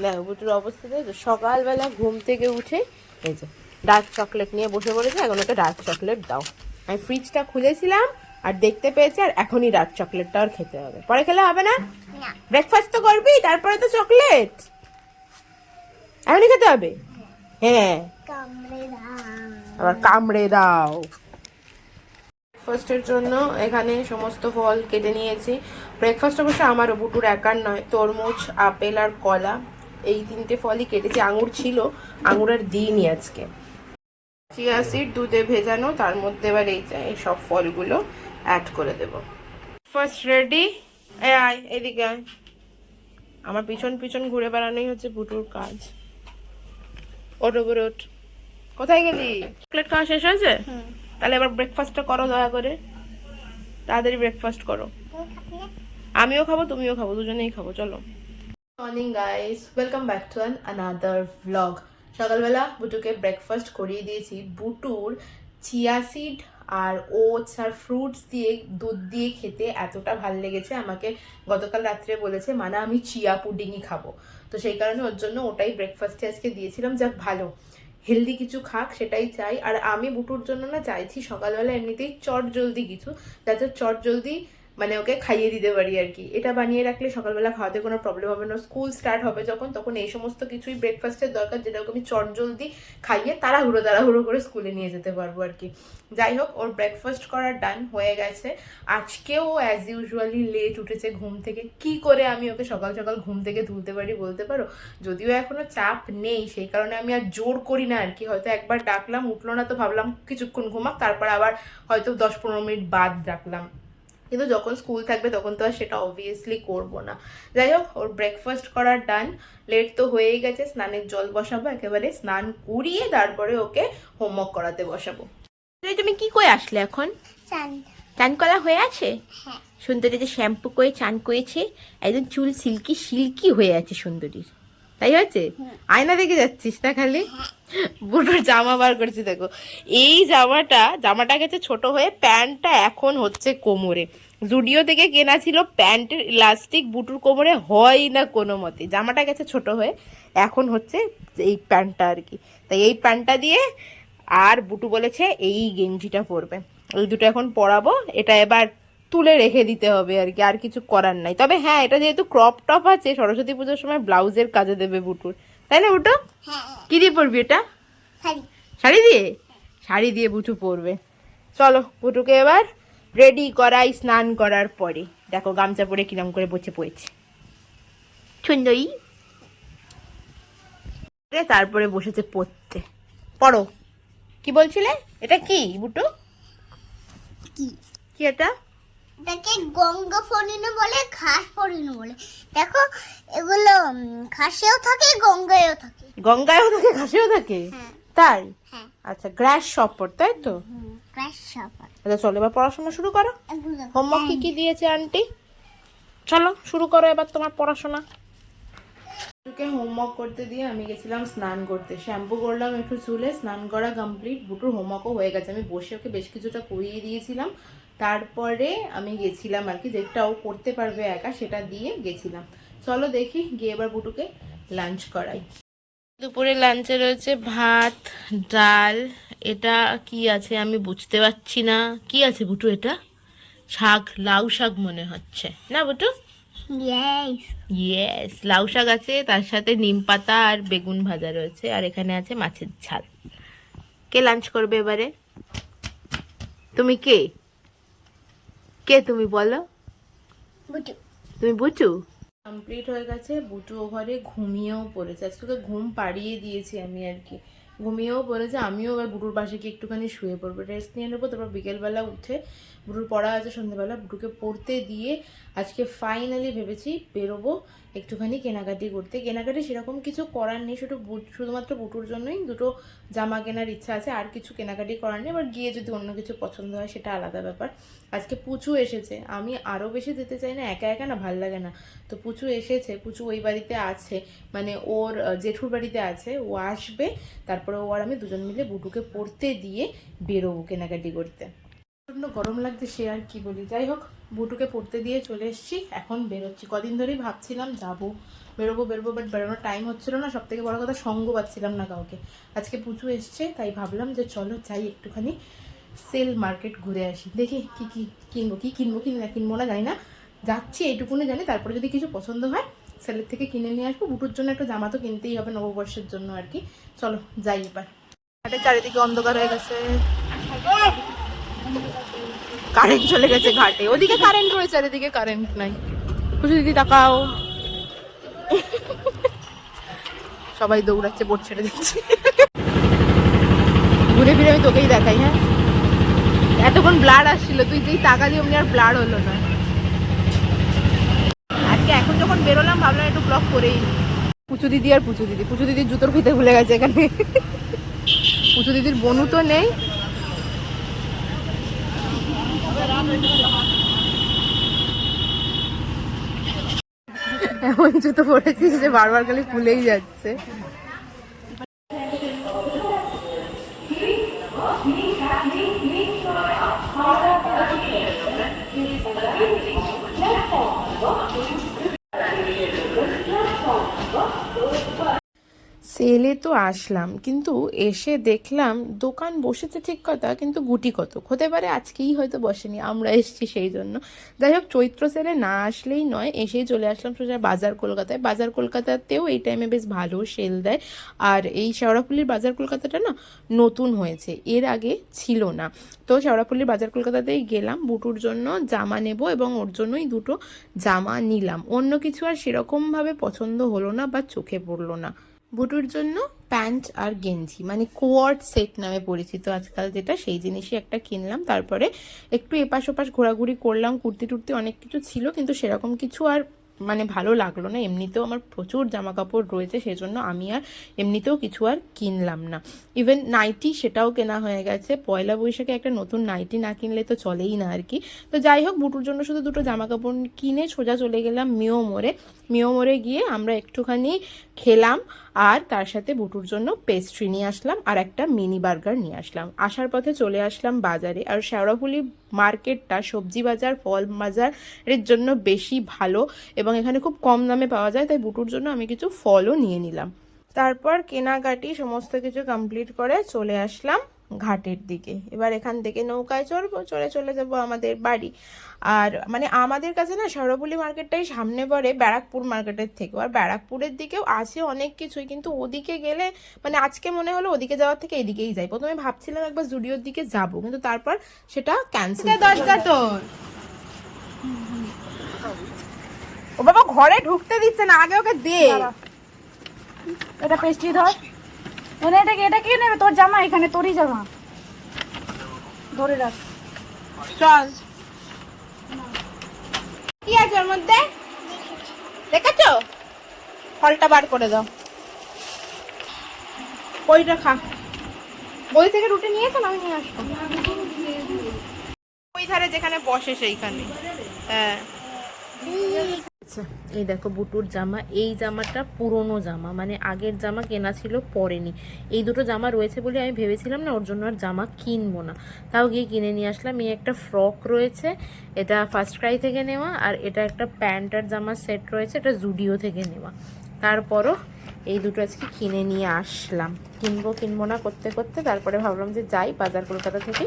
দেখো বুটুর অবস্থা দেখো, সকালবেলা ঘুম থেকে উঠে এই যে ডার্ক চকলেট নিয়ে বসে পড়েছে। এখন ওকে ডার্ক চকলেট দাও। আমি ফ্রিজটা খুলেছিলাম আর দেখতে পেয়েছি, আর এখনই ডার্ক চকলেটটা আর খেতে হবে। পরে খেলে হবে না? ব্রেকফাস্ট তো করবি, তারপরে তো চকলেট এখনই খেতে হবে। হ্যাঁ, আবার কামড়ে দাও। ব্রেকফাস্টের জন্য এখানে সমস্ত ফল কেটে নিয়েছি। ব্রেকফাস্ট অবশ্য আমারও, বুটুর একার নয়। তরমুজ, আপেল আর কলা, এই তিনটে ফলই কেটেছি। আঙুর ছিল, আঙুর আর দিইনি আজকে। চিয়া সিড দুধে ভেজানো, তার মধ্যে এবার এই সব ফলগুলো অ্যাড করে দেব। First ready. আয় এদিকে আয়। আমার পিছন পিছন ঘুরে বেড়ানোই হচ্ছে বুটুর কাজ। ওঠ উপরে ওঠ। কোথায় গেলি? চকলেট খাওয়া শেষ হয়েছে? তাহলে এবার ব্রেকফাস্টটা করো দয়া করে, তাড়াতাড়ি ব্রেকফাস্ট করো। আমিও খাবো, তুমিও খাবো, দুজনেই খাবো। চলো। Morning guys, welcome back to another vlog. সকালবেলা বুটুকে ব্রেকফাস্ট করিয়ে দিয়েছি। বুটুর চিয়া সিড আর ওটস আর ফ্রুটস দিয়ে দুধ দিয়ে খেতে এতটা ভাল লেগেছে, আমাকে গতকাল রাত্রে বলেছে মানা আমি চিয়া পুডিংই খাবো। তো সেই কারণে ওর জন্য ওটাই ব্রেকফাস্টে আজকে দিয়েছিলাম। যাক ভালো, হেলদি কিছু খাক সেটাই চাই। আর আমি বুটুর জন্য না চাইছি সকালবেলা এমনিতেই চট জলদি কিছু, যাতে চট জলদি মানে ওকে খাইয়ে দিতে পারি আর কি। এটা বানিয়ে রাখলে সকালবেলা খাওয়াতে কোনো প্রবলেম হবে না। স্কুল স্টার্ট হবে যখন, তখন এই সমস্ত কিছুই ব্রেকফাস্টের দরকার, যেটা ওকে আমি চট জলদি খাইয়ে তাড়াহুড়ো করে স্কুলে নিয়ে যেতে পারবো আর কি। যাই হোক, ওর ব্রেকফাস্ট করার ডান হয়ে গেছে। আজকেও অ্যাজ ইউজুয়ালি লেট উঠেছে ঘুম থেকে। কি করে আমি ওকে সকাল সকাল ঘুম থেকে তুলতে পারি বলতে পারো? যদিও এখনো চাপ নেই, সেই কারণে আমি আর জোর করি না আর কি। হয়তো একবার ডাকলাম, উঠলো না, তো ভাবলাম কিছুক্ষণ ঘুমাক, তারপর আবার হয়তো 10-15 মিনিট বাদ ডাকলাম। কিন্তু যখন স্কুল থাকবে তখন তো আর সেটা অবভিয়াসলি করবো না। যাই হোক, ওর ব্রেকফাস্ট করার ডান। লেট তো হয়েই গেছে, স্নানের জল বসাবো, একেবারে স্নান করিয়ে তারপরে ওকে হোমওয়ার্ক করাতে বসাবো। তুমি কি করে আসলে এখন? চান করা হয়ে আছে? সুন্দরী যে শ্যাম্পু করে চান করেছে, একদম চুল সিল্কি সিল্কি হয়ে আছে সুন্দরীর। তাই হয়েছে? আয়না দেখে যাচ্ছিস না খালি? বুটোর জামা বার করেছি দেখো। এই জামাটা গেছে ছোট হয়ে, প্যান্টটা এখন হচ্ছে কোমরে। জুডিও থেকে কেনা ছিল, প্যান্টের ইলাস্টিক বুটুর কোমরে হয় না কোনো মতে। জামাটা গেছে ছোট হয়ে, এখন হচ্ছে এই প্যান্টটা আর কি। তাই এই প্যান্টটা দিয়ে, আর বুটু বলেছে এই গেঞ্জিটা পরবে। ওই দুটো এখন পরাবো। এটা এবার তুলে রেখে দিতে হবে আর কি, আর কিছু করার নাই। তবে হ্যাঁ, এটা যেহেতু ক্রপ টপ আছে, সরস্বতী পুজোর সময় ব্লাউজের কাজে দেবে বুটুর, তাই না বুটু? কি দিয়ে পরবি এটা? শাড়ি দিয়ে? শাড়ি দিয়ে বুটু পরবে। চলো বুটুকে এবার রেডি করাই স্নান করার পরে। দেখো গামছা পরে কিরম করে বসে পড়েছে সুন্দরী। তারপরে বসেছে পড়তে। পড়ো। কি বলছিলে? এটা কি বুটু? কি এটা? এটাকে গঙ্গা ফড়িনো বলে, ঘাস ফড়িনো বলে। দেখো এগুলো ঘাসেও থাকে, গঙ্গায়ও থাকে। গঙ্গায়ও থাকে, ঘাসেও থাকে? তাই? আচ্ছা, গ্রাস শপর, তাই তো? গ্রাস শপর। আচ্ছা চলো এবার পড়াশোনা শুরু করো। হোমওয়ার্ক কি কি দিয়েছে আন্টি? চলো শুরু করো এবার তোমার পড়াশোনা। বুটুকে হোমওয়ার্ক করতে দিয়ে আমি গেছিলাম স্নান করতে। শ্যাম্পু করলাম একটু চুলে, স্নান করা কমপ্লিট। বুটুর হোমওয়ার্কও হয়ে গেছে। আমি বসে ওকে বেশ কিছুটা করিয়ে দিয়েছিলাম। তারপরে আমি গেছিলাম আর কি, যেটা ও করতে পারবে একা সেটা দিয়ে গেছিলাম। চলো দেখি গিয়ে এবার বুটুকে লাঞ্চ করাই। দুপুরে লাঞ্চে রয়েছে ভাত, ডাল। এটা কি আছে আমি বুঝতে পারছি না। কি আছে বুটু এটা? শাক, লাউ শাক মনে হচ্ছে না বুটু? ইয়েস, লাউ শাক আছে, তার সাথে নিম পাতা আর বেগুন ভাজা রয়েছে, আর এখানে আছে মাছের ঝাল। কে লাঞ্চ করবে এবারে? তুমি কে? কে তুমি বলো? বুটু। তুমি বুটু? কমপ্লিট হয়ে গেছে। বুটু ও ঘরে ঘুমিয়েও পড়েছে। আজকে ওকে ঘুম পাড়িয়ে দিয়েছি আমি আর কি। ঘুমিয়েও পড়েছে। আমিও এবার বুটুর পাশে গিয়ে একটুখানি শুয়ে পড়বো, রেস্ট নিয়ে নেবো। তারপর বিকেলবেলা উঠে, বুটুর পড়া আছে সন্ধ্যেবেলা, বুটুকে পড়তে দিয়ে আজকে ফাইনালি ভেবেছি বেরোবো একটুখানি কেনাকাটি করতে। কেনাকাটি সেরকম কিছু করার নেই, শুধুমাত্র বুটুর জন্যই দুটো জামা কেনার ইচ্ছা আছে, আর কিছু কেনাকাটি করার নেই। এবার গিয়ে যদি অন্য কিছু পছন্দ হয় সেটা আলাদা ব্যাপার। আজকে পুচু এসেছে, আমি আরও বেশি যেতে চাই না, একা একা না ভাল লাগে না। তো পুচু এসেছে, পুচু ওই বাড়িতে আছে, মানে ওর জেঠুর বাড়িতে আছে। ও আসবে, তারপরে ও আর আমি দুজন মিলে বুটুকে পড়তে দিয়ে বেরোবো কেনাকাটি করতে। প্রচণ্ড গরম লাগছে, সে আর কি বলি। যাই হোক, বুটুকে পড়তে দিয়ে চলে এসেছি, এখন বেরোচ্ছি। কদিন ধরেই ভাবছিলাম যাব, বেরোবো বাট বেরোনোর টাইম হচ্ছিল না, সব থেকে বড় কথা সঙ্গ পাচ্ছিলাম না কাউকে। আজকে পুচু এসছে, তাই ভাবলাম যে চলো যাই একটুখানি সেল মার্কেট ঘুরে আসি, দেখি কি কিনবো, কিনবো না জানি না, যাচ্ছি এইটুকুনি জানি। তারপরে যদি কিছু পছন্দ হয় সেলের থেকে কিনে নিয়ে আসবো। বুটুর জন্য একটা জামা তো কিনতেই হবে নববর্ষের জন্য আর কি। চলো যাই এবার। ঘাটের চারিদিকে অন্ধকার হয়ে গেছে, কারেন্ট চলে গেছে ঘাটে। ওদিকে কারেন্ট রয়েছে, চারিদিকে কারেন্ট নাই। খুশি দিদি তাকাও, সবাই দৌড়াচ্ছে, বোট ছেড়ে দিচ্ছে। ঘুরে ফিরে আমি তোকেই দেখাই। হ্যাঁ, এতক্ষণ ব্লাড আসছিল, তুই যেই তাকালি অমনি আর ব্লাড হলো না। আজকে এখন যখন বেরোলাম ভাবলাম একটু ব্লগ করেই। পুচু দিদির জুতোর ফিতে ভুলে গেছে এখানে। পুচু দিদির বনু তো নেই। এমন জুতো পরেছিস যে বারবার খালি খুলেই যাচ্ছে। সেলে তো আসলাম, কিন্তু এসে দেখলাম দোকান বসেছে ঠিক কথা, কিন্তু গুটি কতক। হতে পারে আজকেই হয়তো বসেনি, আমরা এসেছি সেই জন্য। যাই হোক, চৈত্র সেলে না আসলেই নয়, এসেই চলে আসলাম সোজা বাজার কলকাতায়। বাজার কলকাতাতেও এই টাইমে বেশ ভালো সেল দেয়। আর এই শেওড়াফুলির বাজার কলকাতাটা না নতুন হয়েছে, এর আগে ছিল না। তো শেওড়াফুলির বাজার কলকাতাতেই গেলাম, বুটুর জন্য জামা নেব এবং ওর জন্যই দুটো জামা নিলাম। অন্য কিছু আর সেরকমভাবে পছন্দ হলো না বা চোখে পড়লো না। বুটুর জন্য প্যান্ট আর গেঞ্জি, মানে কোয়ার্ড সেট নামে পরিচিত আজকাল যেটা, সেই জিনিসই একটা কিনলাম। তারপরে একটু এপাশ ওপাশ ঘোরাঘুরি করলাম, কুর্তি টুর্তি অনেক কিছু ছিল, কিন্তু সেরকম কিছু আর মানে ভালো লাগলো না। এমনিতেও আমার প্রচুর জামা কাপড় রয়েছে, সেজন্য আমি আর এমনিতেও কিছু আর কিনলাম না। ইভেন নাইটি সেটাও কেনা হয়ে গেছে। পয়লা বৈশাখে একটা নতুন নাইটি না কিনলে তো চলেই না আর কি। তো যাই হোক, বুটুর জন্য শুধু দুটো জামা কাপড় কিনে সোজা চলে গেলাম মিও মোড়ে গিয়ে আমরা একটুখানি খেলাম, আর তার সাথে বুটুর জন্য পেস্ট্রি নিয়ে আসলাম আর একটা মিনি বার্গার নিয়ে আসলাম। আসার পথে চলে আসলাম বাজারে। আর শেওড়াফুলি মার্কেটটা সবজি বাজার, ফল বাজারের জন্য বেশি ভালো এবং এখানে খুব কম দামে পাওয়া যায়, তাই বুটুর জন্য আমি কিছু ফলও নিয়ে নিলাম। তারপর কেনাকাটি সমস্ত কিছু কমপ্লিট করে চলে আসলাম ঘাটের দিকে। এবার এখান থেকে নৌকায় চড়বো, চলে যাব আমাদের বাড়ি। আর মানে আমাদের কাছে না শেওড়াফুলি মার্কেটটাই সামনে পড়ে ব্যারাকপুর মার্কেটের থেকেও। আর ব্যারাকপুরের দিকেও আছে অনেক কিছুই, কিন্তু ওদিকে গেলে মানে আজকে মনে হলো ওদিকে যাওয়ার থেকে এদিকেই যাই। প্রথমে ভাবছিলাম একবার জুডিওর দিকে যাব, কিন্তু তারপর সেটা ক্যান্সেল। দরজা তোর, ও বাবা ঘরে ঢুকতে দিচ্ছে না, আগে ওকে দে। এটা পেস্ট্রি ধর, এটা কে নেবে? তোর জামা এখানে, তোরই জামা, ধরে রাখ। চল, কি আছে ওর মধ্যে দেখেছো? ফলটা বার করে দাও, ওইটা খা। ওই থেকে রুটি নিয়েছো না? আমি নিয়ে আসবো ওই ধারে যেখানে বসে সেইখানে। হ্যাঁ, আচ্ছা এই দেখো বুটুর জামা। এই জামাটা পুরনো জামা, মানে আগের জামা কেনা ছিল পরেনি। এই দুটো জামা রয়েছে বলে আমি ভেবেছিলাম না ওর জন্য আর জামা কিনবো না, তাও গিয়ে কিনে নিয়ে আসলাম। এই একটা ফ্রক রয়েছে, এটা ফার্স্ট ক্রাই থেকে নেওয়া। আর এটা একটা প্যান্ট আর জামার সেট রয়েছে, এটা জুডিও থেকে নেওয়া। তারপরও এই দুটো আজকে কিনে নিয়ে আসলাম। কিনবো না করতে করতে তারপরে ভাবলাম যে যাই বাজার কলকাতা থেকে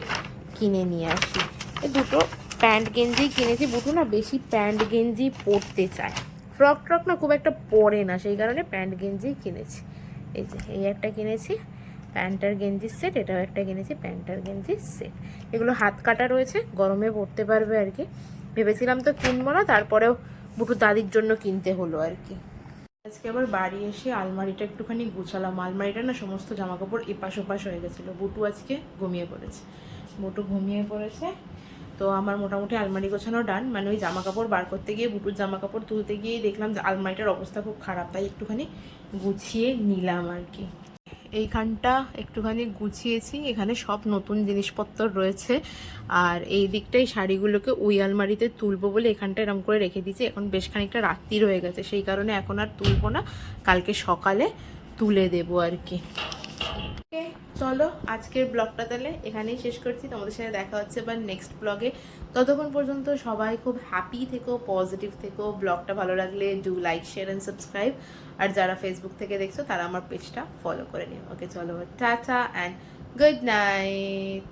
কিনে নিয়ে আসি। এই দুটো প্যান্ট গেঞ্জি কিনেছি। বুটু না বেশি প্যান্ট গেঞ্জি পরতে চায়, ফ্রক ট্রক না খুব একটা পরে না, সেই কারণে প্যান্ট গেঞ্জি কিনেছি। এই যে এই একটা কিনেছি প্যান্ট আর গেঞ্জির সেট, এটাও একটা কিনেছি প্যান্ট আর গেঞ্জির সেট। এগুলো হাত কাটা রয়েছে, গরমে পরতে পারবে আর কি। ভেবেছিলাম তো কিনবো না, তারপরেও বুটু দাদির জন্য কিনতে হলো আর কি। আজকে আবার বাড়ি এসে আলমারিটা একটুখানি গুছালাম। আলমারিটা না সমস্ত জামা কাপড় এপাশ ওপাশ হয়ে গেছিলো। বুটু আজকে ঘুমিয়ে পড়েছে। তো আমার মোটামুটি আলমারি গোছানো ডান। মানে ওই জামা কাপড় বার করতে গিয়ে, বুটুর জামা কাপড় তুলতে গিয়েই দেখলাম যে আলমারিটার অবস্থা খুব খারাপ, তাই একটুখানি গুছিয়ে নিলাম আর কি। এইখানটা একটুখানি গুছিয়েছি, এখানে সব নতুন জিনিসপত্র রয়েছে। আর এই দিকটাই শাড়িগুলোকে ওই আলমারিতে তুলবো বলে এখানটা এরকম করে রেখে দিয়েছি। এখন বেশ খানিকটা রাত্রি রয়ে গেছে, সেই কারণে এখন আর তুলবো না, কালকে সকালে তুলে দেবো আর কি। চলো আজকের ব্লগটা তাহলে এখানেই শেষ করছি, তোমাদের সাথে দেখা হচ্ছে এবার নেক্সট ব্লগে। ততক্ষণ পর্যন্ত সবাই খুব হ্যাপি থেকো, পজিটিভ থেকো। ব্লগটা ভালো লাগলে do like, share and subscribe. আর যারা ফেসবুক থেকে দেখছো তারা আমার পেজটা ফলো করে নিও। ওকে চলো, টাটা অ্যান্ড গুড নাইট।